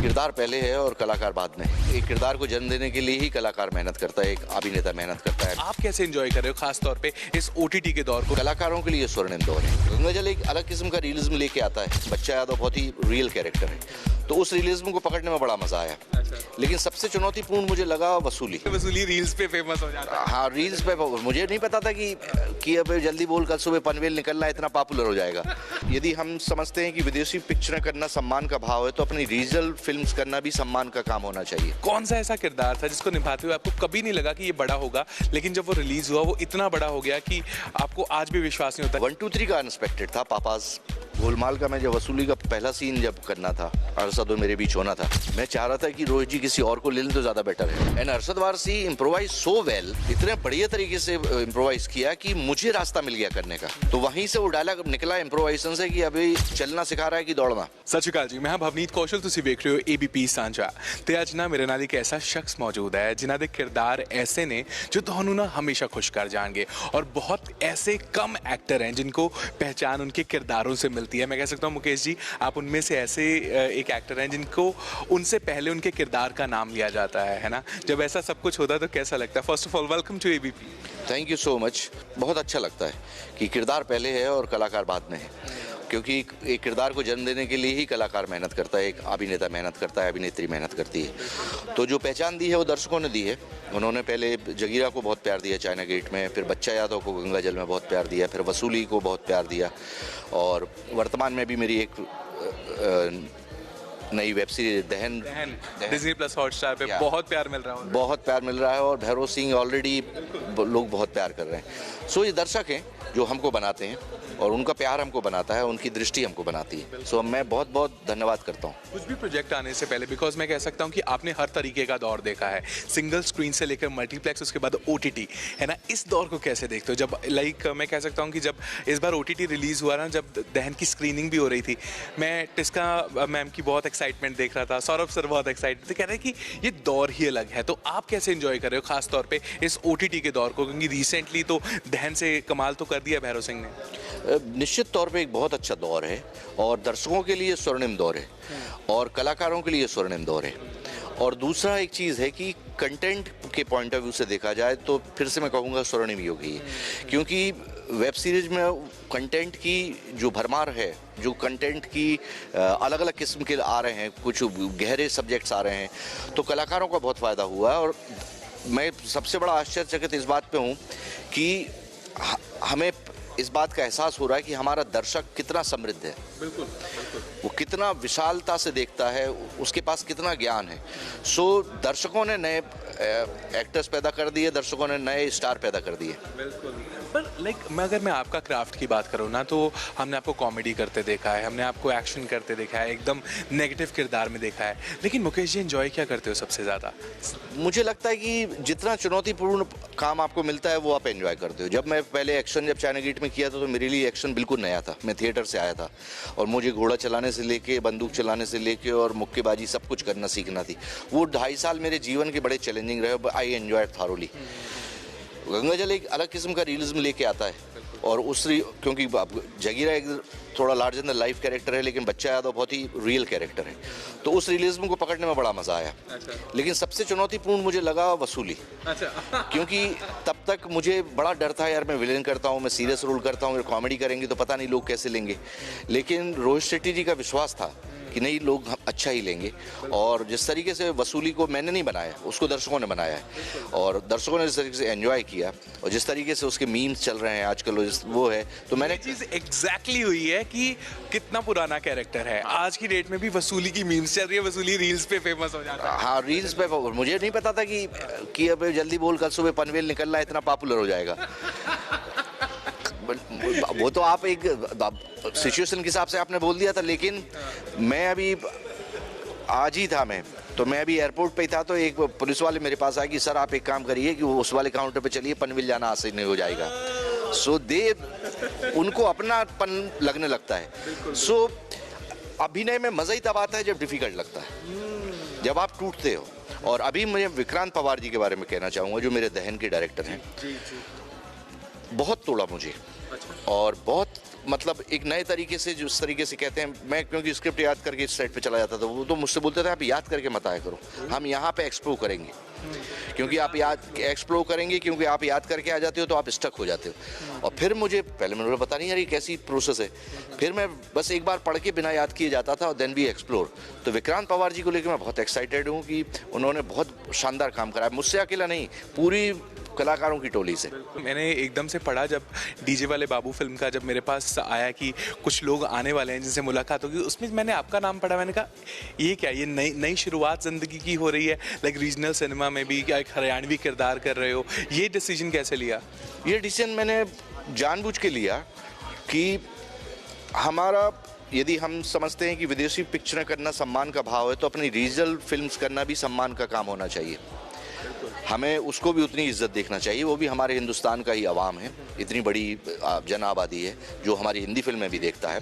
किरदार पहले है और कलाकार बाद में। एक किरदार को जन्म देने के लिए ही कलाकार मेहनत करता है, एक अभिनेता मेहनत करता है। आप कैसे एंजॉय कर रहे हो खास तौर पे इस ओटीटी के दौर को? कलाकारों के लिए स्वर्णिम दौर है। गंगा जल एक अलग किस्म का रियलिज्म लेके आता है। बच्चा यादव बहुत ही रियल कैरेक्टर है, तो उस रियलिज्म को पकड़ने में बड़ा मजा आया। लेकिन सबसे चुनौतीपूर्ण मुझे लगा वसूली। वसूली रील्स पे फेमस हो जाता है। हाँ, रील्स पे मुझे नहीं पता था कि अब जल्दी बोल कल सुबह पनवेल निकलना इतना पॉपुलर हो जाएगा। यदि हम समझते हैं कि विदेशी पिक्चरें करना सम्मान का भाव है, तो अपनी रीजनल फिल्म्स करना भी सम्मान का काम होना चाहिए। कौन सा ऐसा किरदार था जिसको निभाते हुए आपको कभी नहीं लगा कि ये बड़ा होगा, लेकिन जब वो रिलीज हुआ वो इतना बड़ा हो गया कि आपको आज भी विश्वास नहीं होता? 1, 2, 3 का अनएक्सपेक्टेड था। पापाज गोलमाल का मैं जब वसूली का पहला सीन जब करना था, अरशद और मेरे बीच होना था, मैं चाह रहा था कि रोहित जी किसी और को ले लें तो ज्यादा बेटर है। And Arshad Warsi improvise so well, इतने बढ़िया तरीके से इम्प्रोवाइज किया कि मुझे रास्ता मिल गया करने का। तो वहीं से वो डायलॉग निकला इम्प्रोवाइजेशन से कि अभी चलना सिखा रहा है कि दौड़ना। सत श्री अकाल जी, मैं भवनीत कौशल, तुसी वेख रहे हो एबीपी सांझा। ते अज ना मेरे नाल एक ऐसा शख्स मौजूद है जिन्हां दे किरदार ऐसे ने जो तुहानू ना हमेशा खुश कर जाएंगे, और बहुत ऐसे कम एक्टर हैं जिनको पहचान उनके किरदारों से मिलती है। मैं कह सकता हूँ मुकेश जी, आप उनमें से ऐसे एक एक्टर हैं जिनको उनसे पहले उनके किरदार का नाम लिया जाता है ना? जब ऐसा सब कुछ होता है तो कैसा लगता है? First of all welcome to ABP. Thank you so much. बहुत अच्छा लगता है कि किरदार पहले है और कलाकार बाद में है, क्योंकि एक किरदार को जन्म देने के लिए ही कलाकार मेहनत करता है, एक अभिनेता मेहनत करता है, अभिनेत्री मेहनत करती है। तो जो पहचान दी है वो दर्शकों ने दी है। उन्होंने पहले जगीरा को बहुत प्यार दिया चाइना गेट में, फिर बच्चा यादव को गंगा जल में बहुत प्यार दिया, फिर वसूली को बहुत प्यार दिया, और वर्तमान में भी मेरी एक नई वेब सीरीज दहन डिज्नी प्लस हॉटस्टार पे बहुत प्यार मिल रहा है। बहुत प्यार मिल रहा है, और भैरव सिंह ऑलरेडी लोग बहुत प्यार कर रहे हैं। सो ये दर्शक हैं जो हमको बनाते हैं, और उनका प्यार हमको बनाता है, उनकी दृष्टि हमको बनाती है। सो मैं बहुत बहुत धन्यवाद करता हूँ। कुछ भी प्रोजेक्ट आने से पहले, बिकॉज मैं कह सकता हूँ कि आपने हर तरीके का दौर देखा है, सिंगल स्क्रीन से लेकर मल्टीप्लेक्स, उसके बाद ओटीटी, है ना? इस दौर को कैसे देखते हो? जब मैं कह सकता हूँ कि जब इस बार ओटीटी रिलीज हुआ ना, जब दहन की स्क्रीनिंग भी हो रही थी, मैं टिस्का मैम की बहुत एक्साइटमेंट देख रहा था, सौरभ सर बहुत एक्साइटेड थे, कह रहे हैं कि ये दौर ही अलग है। तो आप कैसे एंजॉय कर रहे हो खास तौर पे इस ओटीटी के दौर को? क्योंकि रिसेंटली तो दहन से कमाल तो कर दिया भैरव सिंह ने। निश्चित तौर पे एक बहुत अच्छा दौर है, और दर्शकों के लिए स्वर्णिम दौर है, और कलाकारों के लिए स्वर्णिम दौर है। और दूसरा एक चीज़ है कि कंटेंट के पॉइंट ऑफ व्यू से देखा जाए तो फिर से मैं कहूँगा स्वर्णिम युग ही है, क्योंकि वेब सीरीज में कंटेंट की जो भरमार है, जो कंटेंट की अलग अलग किस्म के आ रहे हैं, कुछ गहरे सब्जेक्ट्स आ रहे हैं, तो कलाकारों का बहुत फ़ायदा हुआ है। और मैं सबसे बड़ा आश्चर्यचकित इस बात पे हूँ कि हमें इस बात का एहसास हो रहा है कि हमारा दर्शक कितना समृद्ध है। बिल्कुल। वो कितना विशालता से देखता है, उसके पास कितना ज्ञान है। सो दर्शकों ने नए एक्टर्स पैदा कर दिए, दर्शकों ने नए स्टार पैदा कर दिए। बिल्कुल। पर अगर मैं आपका क्राफ्ट की बात करूँ ना, तो हमने आपको कॉमेडी करते देखा है, हमने आपको एक्शन करते देखा है, एकदम नेगेटिव किरदार में देखा है, लेकिन मुकेश जी एंजॉय क्या करते हो सबसे ज़्यादा? मुझे लगता है कि जितना चुनौतीपूर्ण काम आपको मिलता है वो आप एंजॉय करते हो। जब मैं पहले एक्शन जब चाइना गेट में किया था, तो मेरे लिए एक्शन बिल्कुल नया था। मैं थिएटर से आया था, और मुझे घोड़ा चलाने से लेके, बंदूक चलाने से लेके, और मुक्केबाजी सब कुछ करना सीखना थी। वो 2.5 साल मेरे जीवन के बड़े चैलेंजिंग रहे। I enjoy thoroughly. गंगा जल एक अलग किस्म का रियलिज्म लेके आता है, और क्योंकि जगीरा एक थोड़ा लार्जर देन लाइफ कैरेक्टर है, लेकिन बच्चा यादव बहुत ही रियल कैरेक्टर है, तो उस रियलिज्म को पकड़ने में बड़ा मजा आया। लेकिन सबसे चुनौतीपूर्ण मुझे लगा वसूली। क्योंकि तब तक मुझे बड़ा डर था, यार मैं विलेन करता हूँ, मैं सीरियस रोल करता हूँ, कॉमेडी करेंगे तो पता नहीं लोग कैसे लेंगे। लेकिन रोहित शेट्टी जी का विश्वास था कि नहीं, लोग अच्छा ही लेंगे। और जिस तरीके से वसूली को मैंने नहीं बनाया, उसको दर्शकों ने बनाया है, और दर्शकों ने जिस तरीके से एंजॉय किया, और जिस तरीके से उसके मीम्स चल रहे हैं आजकल, वो है, तो मैंने चीज़ एग्जैक्टली हुई है कि कितना पुराना कैरेक्टर है। आज की डेट में भी वसूली की मीम्स चल रही है, वसूली रील्स पे फेमस हो जाता है। हाँ, रील्स पे। मुझे नहीं पता था कि अब जल्दी बोल कल सुबह पनवेल निकलना इतना पॉपुलर हो जाएगा। वो तो आप एक सिचुएशन के हिसाब से आपने बोल दिया था, लेकिन मैं अभी आज ही था, तो मैं अभी एयरपोर्ट पे ही था, तो एक पुलिस वाले मेरे पास आए कि सर आप एक काम करिए कि उस वाले काउंटर पे चलिए, पनवेल जाना आसान नहीं हो जाएगा। सो उनको अपनापन लगने लगता है। सो अभिनय में मजा ही तब आता है जब डिफिकल्ट लगता है, जब आप टूटते हो। और अभी मैं विक्रांत पवार जी के बारे में कहना चाहूँगा, जो मेरे दहन के डायरेक्टर हैं। बहुत तोड़ा मुझे, और बहुत मतलब एक नए तरीके से, जिस तरीके से कहते हैं, मैं क्योंकि स्क्रिप्ट याद करके इस साइड पे चला जाता था, वो तो मुझसे बोलते थे आप याद करके मत आया करो, हम यहाँ पे एक्सप्लोर करेंगे, क्योंकि आप याद एक्सप्लोर करेंगे, क्योंकि आप याद करके आ जाते हो तो आप स्टक हो जाते हो। और फिर मुझे पहले मैंने पता नहीं यार ये कैसी प्रोसेस है, फिर मैं बस एक बार पढ़ के बिना याद किए जाता था और देन भी एक्सप्लोर। तो विक्रांत पवार जी को लेकर मैं बहुत एक्साइटेड हूँ कि उन्होंने बहुत शानदार काम करा है, मुझसे अकेला नहीं, पूरी कलाकारों की टोली से। मैंने एकदम से पढ़ा जब डीजे वाले बाबू फिल्म का जब मेरे पास आया कि कुछ लोग आने वाले हैं जिनसे मुलाकात होगी, उसमें मैंने आपका नाम पढ़ा। मैंने कहा ये क्या, ये नई नई शुरुआत ज़िंदगी की हो रही है, लाइक रीजनल सिनेमा में भी क्या एक हरियाणवी किरदार कर रहे हो, ये डिसीजन कैसे लिया? ये डिसीजन मैंने जानबूझ के लिया कि हमारा, यदि हम समझते हैं कि विदेशी पिक्चरें करना सम्मान का भाव है, तो अपनी रीजनल फिल्म्स करना भी सम्मान का काम होना चाहिए। हमें उसको भी उतनी इज्जत देखना चाहिए, वो भी हमारे हिंदुस्तान का ही अवाम है, इतनी बड़ी जन आबादी है जो हमारी हिंदी फिल्में भी देखता है।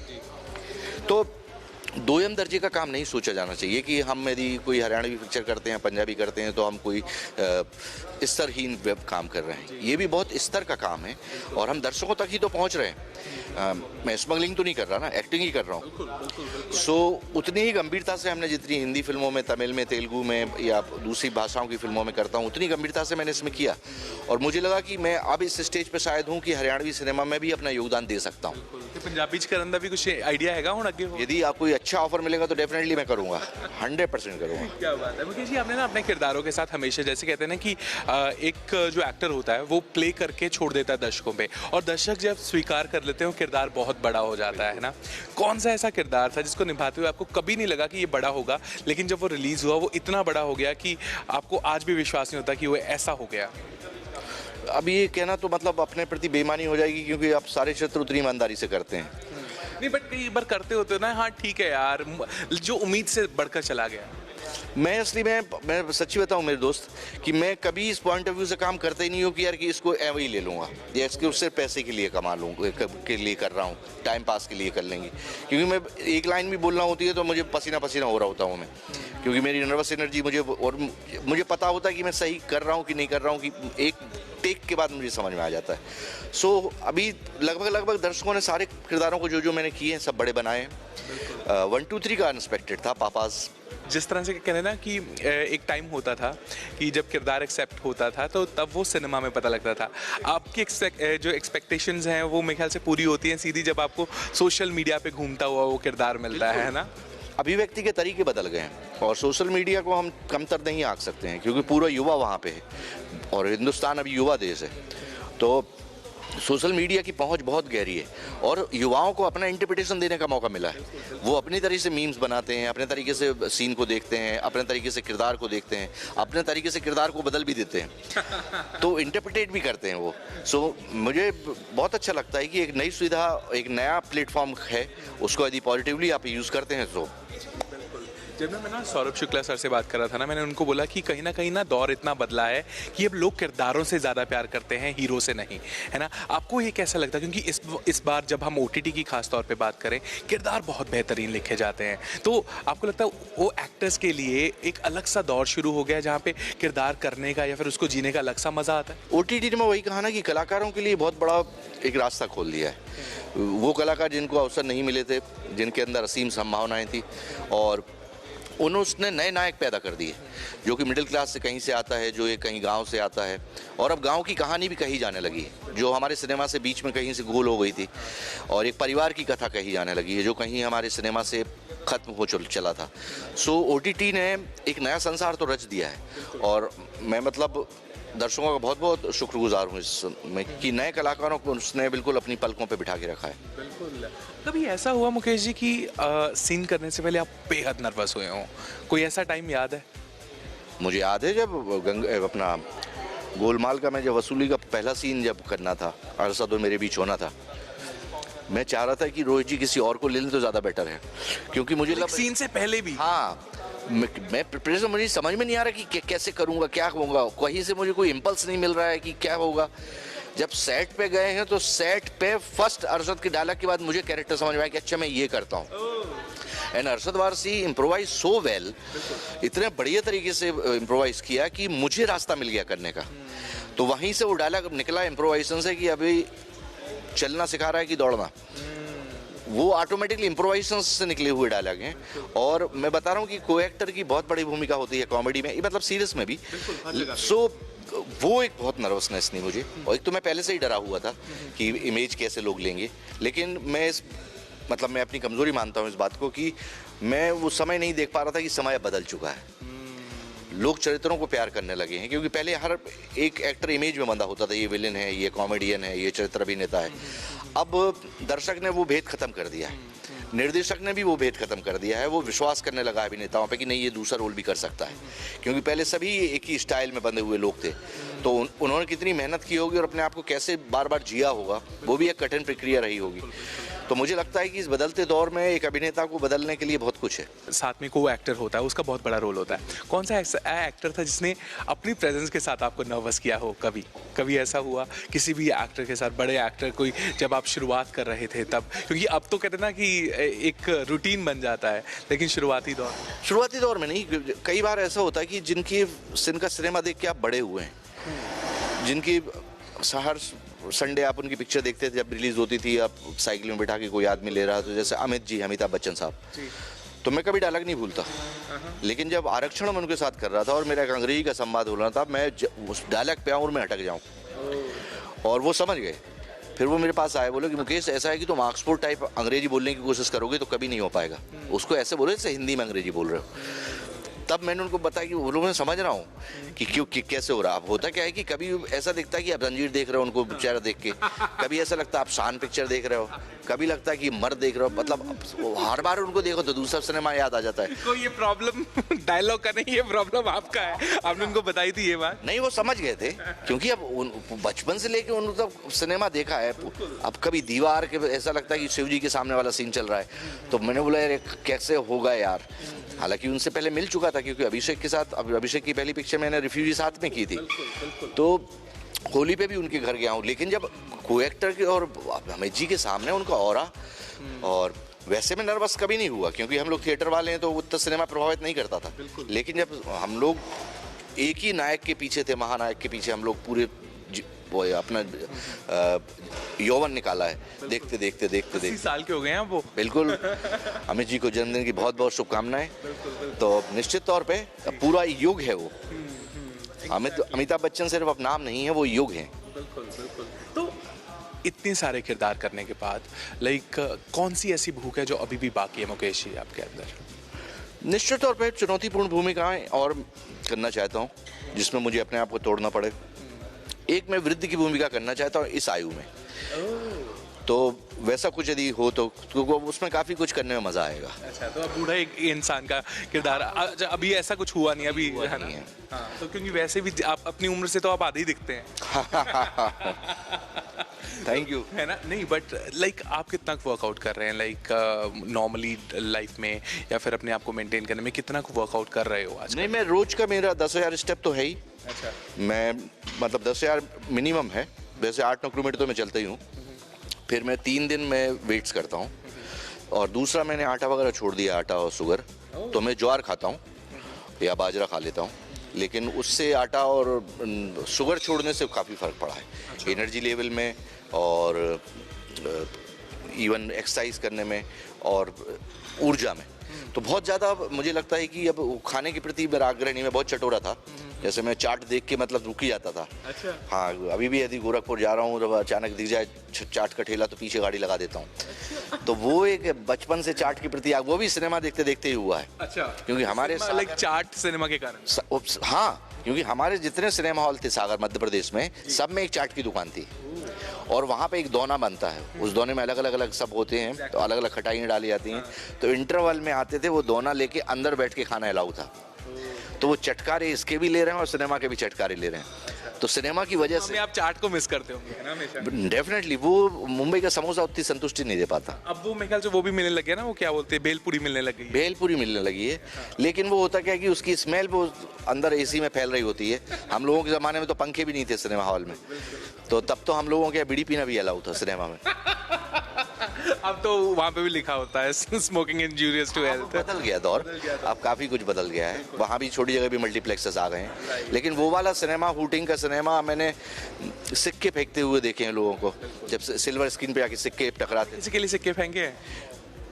तो दोयम दर्जे का काम नहीं सोचा जाना चाहिए कि हम यदि कोई हरियाणवी पिक्चर करते हैं, पंजाबी करते हैं, तो हम कोई स्तरहीन वेब काम कर रहे हैं। ये भी बहुत स्तर का काम है और हम दर्शकों तक ही तो पहुंच रहे हैं। मैं स्मगलिंग तो नहीं कर रहा ना, एक्टिंग ही कर रहा हूँ। सो उतनी ही गंभीरता से हमने जितनी हिंदी फिल्मों में, तमिल में, तेलुगु में या दूसरी भाषाओं की फिल्मों में करता हूँ, उतनी गंभीरता से मैंने इसमें किया। और मुझे लगा कि मैं अब इस स्टेज पे शायद हूँ कि हरियाणवी सिनेमा में भी अपना योगदान दे सकता हूँ। पंजाबी करने का भी कुछ आइडिया हैगा हुण अगे? यदि आप कोई अच्छा ऑफर मिलेगा तो डेफिनेटली मैं करूँगा, 100% करूँगा। क्या बात है मुकेश जी, आपने ना अपने किरदारों के साथ हमेशा, जैसे कहते हैं ना कि एक जो एक्टर होता है वो प्ले करके छोड़ देता है दर्शकों पे, और दर्शक जब स्वीकार कर लेते हैं वो किरदार बहुत बड़ा हो जाता है ना। कौन सा ऐसा किरदार था जिसको निभाते हुए आपको कभी नहीं लगा कि ये बड़ा होगा, लेकिन जब वो रिलीज हुआ वो इतना बड़ा हो गया कि आपको आज भी विश्वास नहीं होता कि वो ऐसा हो गया? अब ये कहना तो मतलब अपने प्रति बेईमानी हो जाएगी, क्योंकि आप सारे क्षेत्र उतनी ईमानदारी से करते हैं। नहीं, बट कई बार करते होते हो ना, हाँ ठीक है यार, जो उम्मीद से बढ़कर चला गया। मैं असली मैं सच्ची बताऊं मेरे दोस्त कि मैं कभी इस पॉइंट ऑफ व्यू से काम करता ही नहीं हूँ कि यार कि इसको एवं ही ले लूँगा या इसके उससे पैसे के लिए कमा लूँ, के लिए कर रहा हूँ, टाइम पास के लिए कर लेंगे। क्योंकि मैं एक लाइन भी बोलना होती है तो मुझे पसीना पसीना हो रहा होता हूँ मैं, क्योंकि मेरी नर्वस एनर्जी मुझे पता होता है कि मैं सही कर रहा हूँ कि नहीं कर रहा हूँ, कि एक टेक के बाद मुझे समझ में आ जाता है। सो अभी लगभग दर्शकों ने सारे किरदारों को जो मैंने किए हैं सब बड़े बनाए हैं। 1, 2, 3 का अनएक्सपेक्टेड था, पापास। जिस तरह से कहते हैं ना कि एक टाइम होता था कि जब किरदार एक्सेप्ट होता था तो तब वो सिनेमा में पता लगता था। आपकी जो एक्सपेक्टेशंस हैं वो मेरे ख्याल से पूरी होती हैं सीधी जब आपको सोशल मीडिया पे घूमता हुआ वो किरदार मिलता है ना? अभिव्यक्ति के तरीके बदल गए हैं और सोशल मीडिया को हम कमतर नहीं आंक सकते हैं, क्योंकि पूरा युवा वहाँ पे है और हिंदुस्तान अभी युवा देश है। तो सोशल मीडिया की पहुंच बहुत गहरी है और युवाओं को अपना इंटरप्रिटेशन देने का मौका मिला है। वो अपनी तरीके से मीम्स बनाते हैं, अपने तरीके से सीन को देखते हैं, अपने तरीके से किरदार को देखते हैं, अपने तरीके से किरदार को बदल भी देते हैं, तो इंटरप्रिटेट भी करते हैं वो। सो मुझे बहुत अच्छा लगता है कि एक नई सुविधा, एक नया प्लेटफॉर्म है, उसको यदि पॉजिटिवली आप यूज़ करते हैं तो। जब मैं ना सौरभ शुक्ला सर से बात कर रहा था ना, मैंने उनको बोला कि कहीं ना दौर इतना बदला है कि अब लोग किरदारों से ज़्यादा प्यार करते हैं, हीरो से नहीं, है ना? आपको ये कैसा लगता है? क्योंकि इस बार जब हम OTT की खास तौर पे बात करें, किरदार बहुत बेहतरीन लिखे जाते हैं, तो आपको लगता है वो एक्टर्स के लिए एक अलग सा दौर शुरू हो गया जहाँ पे किरदार करने का या फिर उसको जीने का अलग सा मज़ा आता है? OTT ने वही कहा ना कि कलाकारों के लिए बहुत बड़ा एक रास्ता खोल दिया है। वो कलाकार जिनको अवसर नहीं मिले थे, जिनके अंदर असीम संभावनाएँ थी, और उसने नए नायक पैदा कर दिए, जो कि मिडिल क्लास से कहीं से आता है, जो एक कहीं गांव से आता है, और अब गांव की कहानी भी कही जाने लगी है, जो हमारे सिनेमा से बीच में कहीं से गोल हो गई थी, और एक परिवार की कथा कही जाने लगी है, जो कहीं हमारे सिनेमा से ख़त्म हो चला था। सो OTT ने एक नया संसार तो रच दिया है और मैं मतलब दर्शकों का बहुत बहुत शुक्रगुजार हूँ इसमें कि नए कलाकारों को उसने बिल्कुल अपनी पलकों पे बिठा के रखा है। बिल्कुल। कभी ऐसा हुआ मुकेश जी कि सीन करने से पहले आप बेहद नर्वस हुए हों? कोई ऐसा टाइम याद है? मुझे याद है जब अपना गोलमाल का मैं जब वसूली का पहला सीन जब करना था, अरशद और मेरे बीच होना था, मैं चाह रहा था कि रोहित जी किसी और को ले लें तो ज़्यादा बेटर है, क्योंकि मुझे सीन से पहले भी। हाँ, मैं प्रिपरेशन, मुझे समझ में नहीं आ रहा कि कैसे करूँगा, क्या होगा, कहीं से मुझे कोई इम्पल्स नहीं मिल रहा है कि क्या होगा। जब सेट पे गए हैं तो सेट पे फर्स्ट अरशद की डायलॉग के बाद मुझे कैरेक्टर समझ में आया कि अच्छा मैं ये करता हूँ। And Arshad Warsi improvise so well, इतने बढ़िया तरीके से इम्प्रोवाइज किया कि मुझे रास्ता मिल गया करने का। तो वहीं से वो डायलॉग निकला इम्प्रोवाइजेशन से कि अभी चलना सिखा रहा है कि दौड़ना। वो ऑटोमेटिकली इम्प्रोवाइजेशन से निकले हुए डायलॉग हैं। और मैं बता रहा हूँ कि को एक्टर की बहुत बड़ी भूमिका होती है कॉमेडी में, मतलब सीरियस में भी। सो वो एक बहुत नर्वसनेस नहीं मुझे, और एक तो मैं पहले से ही डरा हुआ था कि इमेज कैसे लोग लेंगे। लेकिन मैं मैं अपनी कमज़ोरी मानता हूँ इस बात को कि मैं वो समय नहीं देख पा रहा था कि समय बदल चुका है, लोग चरित्रों को प्यार करने लगे हैं। क्योंकि पहले हर एक एक्टर इमेज में बंधा होता था, ये विलेन है, ये कॉमेडियन है, ये चरित्र अभिनेता है। अब दर्शक ने वो भेद खत्म कर दिया है, निर्देशक ने भी वो भेद खत्म कर दिया है। वो विश्वास करने लगा है अभिनेताओं पे कि नहीं, ये दूसरा रोल भी कर सकता है। क्योंकि पहले सभी एक ही स्टाइल में बंधे हुए लोग थे, तो उन्होंने कितनी मेहनत की होगी और अपने आप को कैसे बार बार जिया होगा, वो भी एक कठिन प्रक्रिया रही होगी। तो मुझे लगता है कि इस बदलते दौर में एक अभिनेता को बदलने के लिए बहुत कुछ है। साथ में को एक्टर होता है, उसका बहुत बड़ा रोल होता है। कौन सा ऐसा एक्टर था जिसने अपनी प्रेजेंस के साथ आपको नर्वस किया हो? कभी ऐसा हुआ किसी भी एक्टर के साथ, बड़े एक्टर कोई, जब आप शुरुआत कर रहे थे तब? क्योंकि अब तो कहते हैं ना कि एक रूटीन बन जाता है, लेकिन शुरुआती दौर में नहीं। कई बार ऐसा होता है कि जिनका सिनेमा देख के आप बड़े हुए हैं, जिनकी हर संडे आप उनकी पिक्चर देखते थे, जब रिलीज होती थी, आप साइकिल में बैठा के कोई आदमी ले रहा था, जैसे अमिताभ बच्चन साहब, तो मैं कभी डायलॉग नहीं भूलता। लेकिन जब आरक्षण में उनके साथ कर रहा था और मेरा एक अंग्रेजी का संवाद हो रहा था, मैं उस डायलॉग पे आऊँ और मैं अटक जाऊँ, और वो समझ गए। फिर वो मेरे पास आए, बोले कि मुकेश, ऐसा है कि तुम ऑक्सफोर्ड टाइप अंग्रेजी बोलने की कोशिश करोगे तो कभी नहीं हो पाएगा, उसको ऐसे बोले जैसे हिंदी में अंग्रेजी बोल रहे हो। तब मैंने उनको बताया कि वो लोग, मैं समझ रहा हूँ कि कैसे हो रहा है। अब होता क्या है कि कभी ऐसा दिखता है कि आप जंजीर देख रहे हो उनको चेहरा देख के, कभी ऐसा लगता है आप शान पिक्चर देख रहे हो, कभी लगता है कि मर्द देख रहे हो। मतलब हर बार उनको देखो तो दूसरा सिनेमा याद आ जाता है। तो ये प्रॉब्लम डायलॉग का नहीं, ये प्रॉब्लम आपका है। आपने उनको बताई थी ये बात? नहीं, वो समझ गए थे, क्योंकि अब बचपन से लेके उन्होंने तो सिनेमा देखा है। अब कभी दीवार के ऐसा लगता है कि शिव जी के सामने वाला सीन चल रहा है, तो मैंने बोला यार कैसे होगा यार। हालांकि उनसे पहले मिल चुका था, क्योंकि अभिषेक की पहली पिक्चर मैंने रिफ्यूजी साथ में की थी, तो होली पे भी उनके घर गया हूँ। लेकिन जब को एक्टर के और अमित जी के सामने उनका ऑरा, और वैसे में नर्वस कभी नहीं हुआ, क्योंकि हम लोग थिएटर वाले हैं तो उतना सिनेमा प्रभावित नहीं करता था। लेकिन जब हम लोग एक ही नायक के पीछे थे, महानायक के पीछे हम लोग पूरे वो अपना यौवन निकाला है, देखते देखते 30 साल के हो गए हैं वो। बिल्कुल। अमित जी को जन्मदिन की बहुत बहुत शुभकामनाएं। तो निश्चित तौर पे पूरा युग है वो। अमिताभ बच्चन सिर्फ अब नाम नहीं है, वो युग है। बिल्कुल। तो इतने सारे किरदार करने के बाद कौन सी ऐसी भूख है जो अभी भी बाकी है मुकेश जी आपके अंदर? निश्चित तौर पे चुनौतीपूर्ण भूमिकाएं और करना चाहता हूँ, जिसमें मुझे अपने आप को तोड़ना पड़े। एक मैं वृद्ध की भूमिका करना चाहता हूँ इस आयु में, तो वैसा कुछ यदि हो तो उसमें काफी कुछ करने में मजा आएगा। अच्छा, तो अब बूढ़ा एक इंसान का किरदार अभी ऐसा कुछ हुआ नहीं अभी, है ना? हाँ, तो क्योंकि वैसे भी आप अपनी उम्र से तो आप आधे ही दिखते हैं। Thank you. है ना? नहीं, बट आप कितना वर्कआउट कर रहे हैं नॉर्मली लाइफ में, या फिर अपने आप को मेंटेन करने में कितना वर्कआउट कर रहे हो आज? नहीं, मैं रोज का मेरा 10,000 स्टेप तो है ही। अच्छा। मैं 10,000 मिनिमम है, वैसे 8-9 किलोमीटर तो मैं चलता ही हूँ। फिर मैं 3 दिन में वेट्स करता हूँ, और दूसरा मैंने आटा वगैरह छोड़ दिया, आटा और शुगर। तो मैं ज्वार खाता हूँ या बाजरा खा लेता हूँ, लेकिन उससे आटा और शुगर छोड़ने से काफ़ी फ़र्क पड़ा है। अच्छा। एनर्जी लेवल में और इवन एक्सरसाइज करने में और ऊर्जा में तो बहुत ज़्यादा मुझे लगता है कि अब खाने के प्रति मेरा आग्रह नहीं। मैं बहुत चटोरा था, जैसे मैं चाट देख के रुक ही जाता था। अच्छा। हाँ, अभी भी यदि गोरखपुर जा रहा हूँ जब अचानक दिख जाए चाट का ठेला तो पीछे गाड़ी लगा देता हूँ। अच्छा। तो वो एक बचपन से चाट के प्रति वो भी सिनेमा देखते देखते ही हुआ है। अच्छा। क्योंकि हमारे चाट सिनेमा के कारण। हाँ, क्योंकि हमारे जितने सिनेमा हॉल थे सागर मध्य प्रदेश में, सब में एक चाट की दुकान थी, और वहाँ पे एक दोना बनता है। उस दोने में अलग अलग सब होते हैं, तो अलग अलग खटाइयाँ डाली जाती हैं। तो इंटरवल में आते थे, वो दोना लेके अंदर बैठ के खाना अलाउ था। तो वो चटकारे इसके भी ले रहे हैं और सिनेमा के भी चटकारे ले रहे हैं। तो सिनेमा की वजह से आप चाट को मिस करते होंगे, है ना? हमेशा डेफिनेटली। वो मुंबई का समोसा उतनी संतुष्टि नहीं दे पाता। अब वो मेरे ख्याल से वो भी मिलने लगे ना, वो क्या बोलते हैं, भेलपुरी मिलने लगी है। भेलपुरी मिलने लगी है, लेकिन वो होता क्या है कि उसकी स्मेल वो अंदर एसी में फैल रही होती है। हम लोगों के ज़माने में तो पंखे भी नहीं थे सिनेमा हॉल में, तो तब तो हम लोगों के बीड़ी पीना भी अलाउ था सिनेमा में। अब तो वहाँ पे भी लिखा होता है स्मोकिंग इंजूरियस टू हेल्थ। बदल गया दौर, अब काफ़ी कुछ बदल गया है। वहाँ भी छोटी जगह भी मल्टीप्लेक्सेस आ गए हैं, लेकिन वो वाला सिनेमा, हूटिंग का सिनेमा मैंने सिक्के फेंकते हुए देखे हैं लोगों को, जब सिल्वर स्क्रीन पे आके सिक्के टकराते। इसके लिए सिक्के फेंके हैं?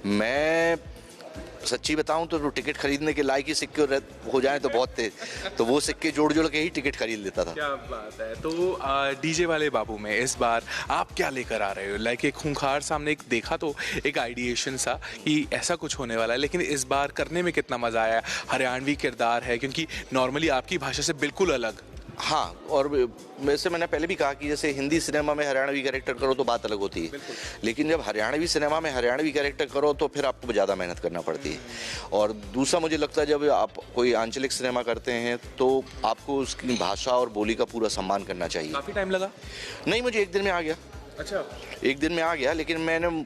मैं सच्ची बताऊं तो टिकट खरीदने के लायक ही सिक्के हो जाए तो बहुत थे, तो वो सिक्के जोड़ जोड़ के ही टिकट खरीद लेता था। क्या बात है। तो डीजे वाले बाबू में इस बार आप क्या लेकर आ रहे हो? लाइक एक खूंखार सामने एक देखा तो एक आइडिएशन सा कि ऐसा कुछ होने वाला है, लेकिन इस बार करने में कितना मजा आया? हरियाणवी किरदार है, क्योंकि नॉर्मली आपकी भाषा से बिल्कुल अलग। हाँ, और वैसे मैंने पहले भी कहा कि जैसे हिंदी सिनेमा में हरियाणवी कैरेक्टर करो तो बात अलग होती है, लेकिन जब हरियाणवी सिनेमा में हरियाणवी कैरेक्टर करो तो फिर आपको ज़्यादा मेहनत करना पड़ती है। और दूसरा मुझे लगता है जब आप कोई आंचलिक सिनेमा करते हैं तो आपको उसकी भाषा और बोली का पूरा सम्मान करना चाहिए। काफ़ी टाइम लगा? नहीं, मुझे एक दिन में आ गया। अच्छा, एक दिन में आ गया, लेकिन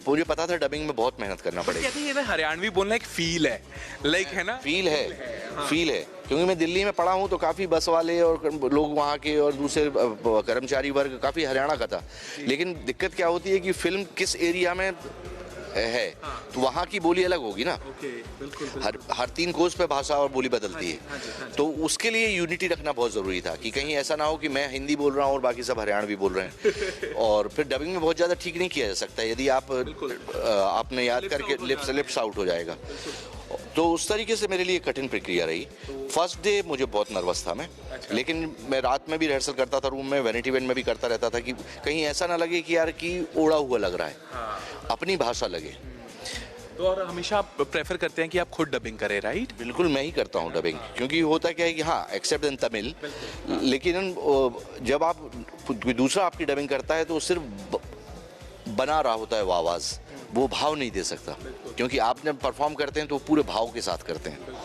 मुझे पता था डबिंग में बहुत मेहनत करना पड़ेगा। कहते हैं ना हरियाणवी बोलना एक फील है, लाइक है ना? फील है, क्योंकि मैं दिल्ली में पढ़ा हूँ तो काफ़ी बस वाले और लोग वहाँ के और दूसरे कर्मचारी वर्ग काफ़ी हरियाणा का था, लेकिन दिक्कत क्या होती है कि फिल्म किस एरिया में है तो वहाँ की बोली अलग होगी ना। बिल्कुल। हर 3 कोस पे भाषा और बोली बदलती है, तो उसके लिए यूनिटी रखना बहुत ज़रूरी था कि कहीं ऐसा ना हो कि मैं हिंदी बोल रहा हूँ और बाकी सब हरियाणवी बोल रहे हैं और फिर डबिंग में बहुत ज़्यादा ठीक नहीं किया जा सकता यदि आपने याद करके लिप्स आउट हो जाएगा। तो उस तरीके से मेरे लिए कठिन प्रक्रिया रही। फर्स्ट डे मुझे बहुत नर्वस था मैं, लेकिन मैं रात में भी रिहर्सल करता था, रूम में वैनिटी वैन में भी करता रहता था कि कहीं ऐसा ना लगे कि यार कि ओढ़ा हुआ लग रहा है, अपनी भाषा लगे। तो और हमेशा आप प्रेफर करते हैं कि आप खुद डबिंग करें, राइट? बिल्कुल, मैं ही करता हूँ डबिंग, क्योंकि होता क्या है कि हाँ एक्सेप्ट इन तमिल, लेकिन जब आप कोई दूसरा आपकी डबिंग करता है तो वो सिर्फ बना रहा होता है वो आवाज़, वो भाव नहीं दे सकता, क्योंकि आप जब परफॉर्म करते हैं तो वो पूरे भाव के साथ करते हैं।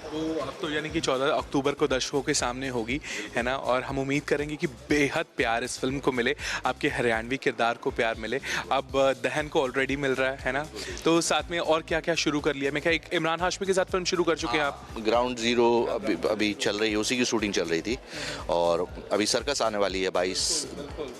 तो अब तो यानी कि 14 अक्टूबर को दर्शकों के सामने होगी, है ना? और हम उम्मीद करेंगे कि बेहद प्यार इस फिल्म को मिले, आपके हरियाणवी किरदार को प्यार मिले। अब दहन को ऑलरेडी मिल रहा है ना? तो साथ में और क्या क्या शुरू कर लिया? मैं क्या एक इमरान हाशमी के साथ फिल्म शुरू कर चुके हैं आप? ग्राउंड जीरो अभी चल रही है, उसी की शूटिंग चल रही थी, और अभी सर्कस आने वाली है 22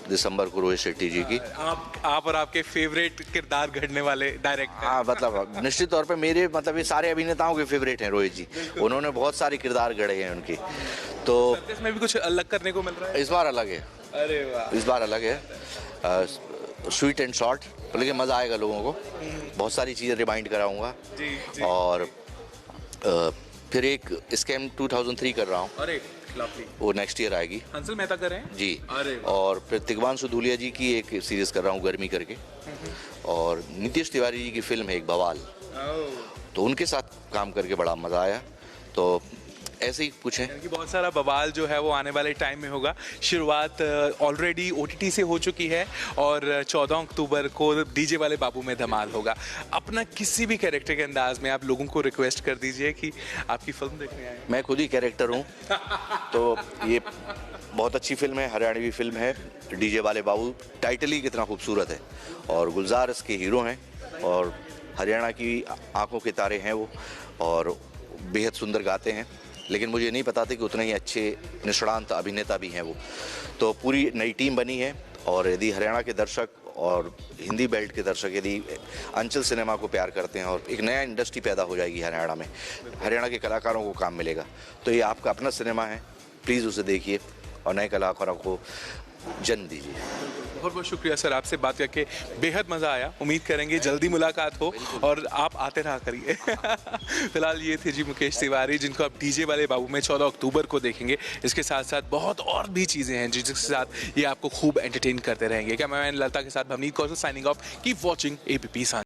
दिसंबर को रोहित शेट्टी जी की। आप और आपके फेवरेट किरदार गढ़ने वाले डायरेक्टर। हाँ, मतलब निश्चित तौर पे मेरे ये सारे अभिनेताओं के फेवरेट हैं रोहित जी, उन्होंने बहुत सारे किरदार गढ़े हैं उनके। तो इसमें भी कुछ अलग करने को मिल रहा है? इस बार अलग है। अरे वाह, इस बार अलग है, स्वीट एंड शॉर्ट, लेकिन मज़ा आएगा लोगों को। बहुत सारी चीज़ें रिमाइंड कराऊंगा जी। और फिर एक स्कैम 2003 कर रहा हूँ। अरे lovely। वो नेक्स्ट ईयर आएगी। हंसल मेहता कर रहे हैं जी। अरे और फिर तिग्वांशु धूलिया जी की एक सीरीज कर रहा हूँ गर्मी करके, और नीतीश तिवारी जी की फिल्म है एक बवाल, तो उनके साथ काम करके बड़ा मज़ा आया। तो ऐसे ही कुछ है कि बहुत सारा बवाल जो है वो आने वाले टाइम में होगा। शुरुआत ऑलरेडी OTT से हो चुकी है और 14 अक्टूबर को डीजे वाले बाबू में धमाल होगा। अपना किसी भी कैरेक्टर के अंदाज में आप लोगों को रिक्वेस्ट कर दीजिए कि आपकी फिल्म देखने आए। मैं खुद ही कैरेक्टर हूँ, तो ये बहुत अच्छी फिल्म है, हरियाणवी फिल्म है डीजे वाले बाबू। टाइटल ही कितना खूबसूरत है, और गुलजार इसके हीरो हैं, और हरियाणा की आंखों के तारे हैं वो, और बेहद सुंदर गाते हैं, लेकिन मुझे नहीं पता था कि उतने ही अच्छे निष्णांत अभिनेता भी हैं वो। तो पूरी नई टीम बनी है, और यदि हरियाणा के दर्शक और हिंदी बेल्ट के दर्शक यदि अंचल सिनेमा को प्यार करते हैं, और एक नया इंडस्ट्री पैदा हो जाएगी हरियाणा में, हरियाणा के कलाकारों को काम मिलेगा। तो ये आपका अपना सिनेमा है, प्लीज़ उसे देखिए और नए कलाकारों को जन्म दीजिए। बहुत बहुत शुक्रिया सर, आपसे बात करके बेहद मज़ा आया। उम्मीद करेंगे जल्दी मुलाकात हो और आप आते रहा करिए। फिलहाल ये थे जी मुकेश तिवारी, जिनको आप डीजे वाले बाबू में 14 अक्टूबर को देखेंगे। इसके साथ साथ बहुत और भी चीज़ें हैं जिसके साथ ये आपको खूब एंटरटेन करते रहेंगे। क्या मैं लता के साथ Bhavneet Kaur signing off, keep watching ABP।